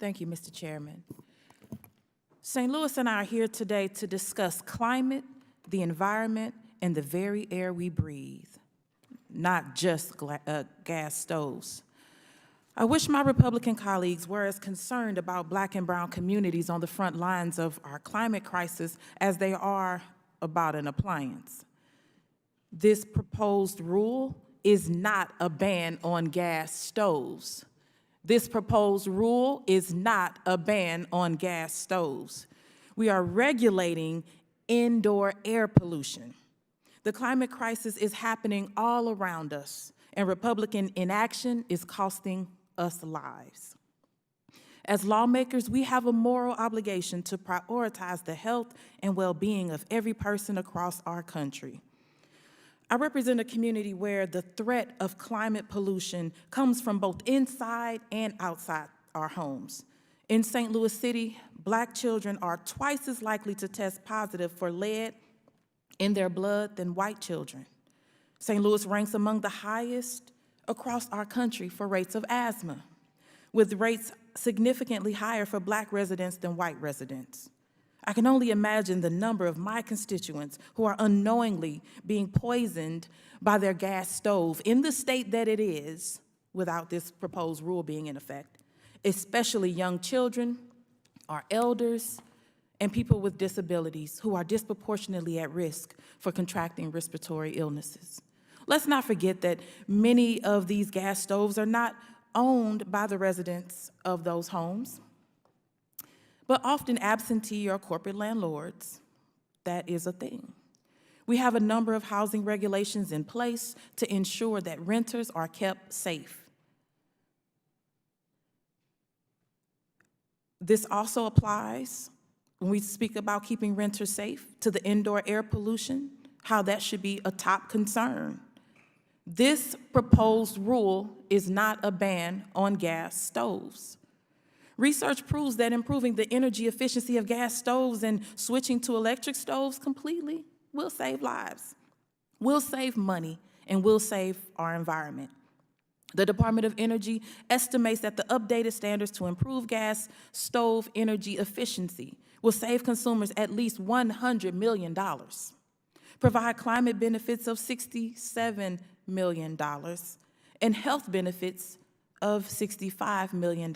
Thank you, Mr. Chairman. St. Louis and I are here today to discuss climate, the environment, and the very air we breathe, not just gas stoves. I wish my Republican colleagues were as concerned about Black and brown communities on the front lines of our climate crisis as they are about an appliance. This proposed rule is not a ban on gas stoves. This proposed rule is not a ban on gas stoves. We are regulating indoor air pollution. The climate crisis is happening all around us, and Republican inaction is costing us lives. As lawmakers, we have a moral obligation to prioritize the health and well-being of every person across our country. I represent a community where the threat of climate pollution comes from both inside and outside our homes. In St. Louis City, Black children are twice as likely to test positive for lead in their blood than white children. St. Louis ranks among the highest across our country for rates of asthma, with rates significantly higher for Black residents than white residents. I can only imagine the number of my constituents who are unknowingly being poisoned by their gas stove in the state that it is without this proposed rule being in effect, especially young children, our elders, and people with disabilities who are disproportionately at risk for contracting respiratory illnesses. Let's not forget that many of these gas stoves are not owned by the residents of those homes, but often absentee or corporate landlords. That is a thing. We have a number of housing regulations in place to ensure that renters are kept safe. This also applies when we speak about keeping renters safe to the indoor air pollution, how that should be a top concern. This proposed rule is not a ban on gas stoves. Research proves that improving the energy efficiency of gas stoves and switching to electric stoves completely will save lives, will save money, and will save our environment. The Department of Energy estimates that the updated standards to improve gas stove energy efficiency will save consumers at least $100 million, provide climate benefits of $67 million, and health benefits of $65 million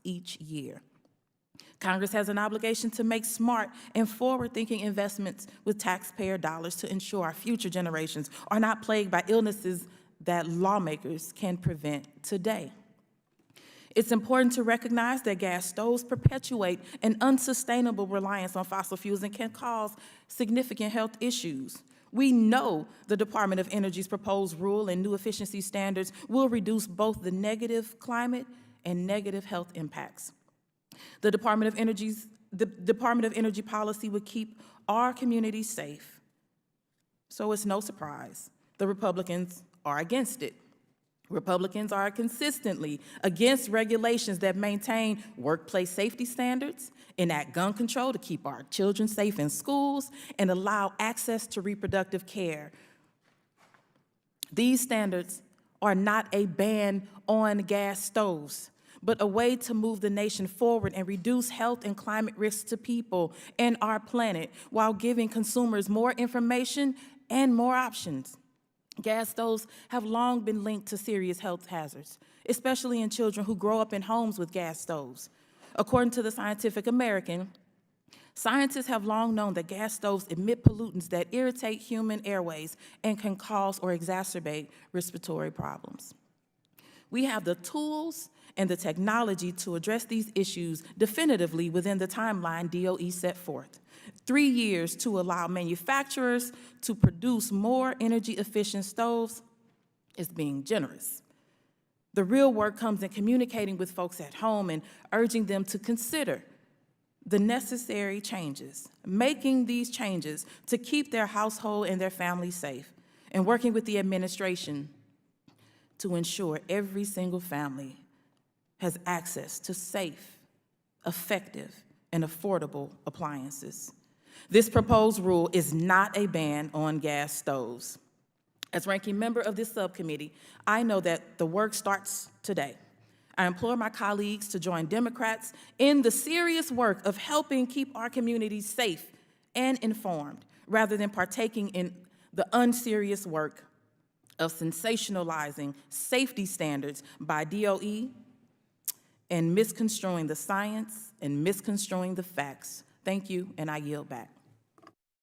each year. Congress has an obligation to make smart and forward-thinking investments with taxpayer dollars to ensure our future generations are not plagued by illnesses that lawmakers can prevent today. It's important to recognize that gas stoves perpetuate an unsustainable reliance on fossil fuels and can cause significant health issues. We know the Department of Energy's proposed rule and new efficiency standards will reduce both the negative climate and negative health impacts. The Department of Energy policy would keep our communities safe. So it's no surprise the Republicans are against it. Republicans are consistently against regulations that maintain workplace safety standards, enact gun control to keep our children safe in schools, and allow access to reproductive care. These standards are not a ban on gas stoves, but a way to move the nation forward and reduce health and climate risks to people and our planet while giving consumers more information and more options. Gas stoves have long been linked to serious health hazards, especially in children who grow up in homes with gas stoves. According to the Scientific American, scientists have long known that gas stoves emit pollutants that irritate human airways and can cause or exacerbate respiratory problems. We have the tools and the technology to address these issues definitively within the timeline DOE set forth. 3 years to allow manufacturers to produce more energy-efficient stoves is being generous. The real work comes in communicating with folks at home and urging them to consider the necessary changes, making these changes to keep their household and their families safe, and working with the administration to ensure every single family has access to safe, effective, and affordable appliances. This proposed rule is not a ban on gas stoves. As ranking member of this subcommittee, I know that the work starts today. I implore my colleagues to join Democrats in the serious work of helping keep our communities safe and informed, rather than partaking in the unserious work of sensationalizing safety standards by DOE and misconstruing the science and misconstruing the facts. Thank you, and I yield back.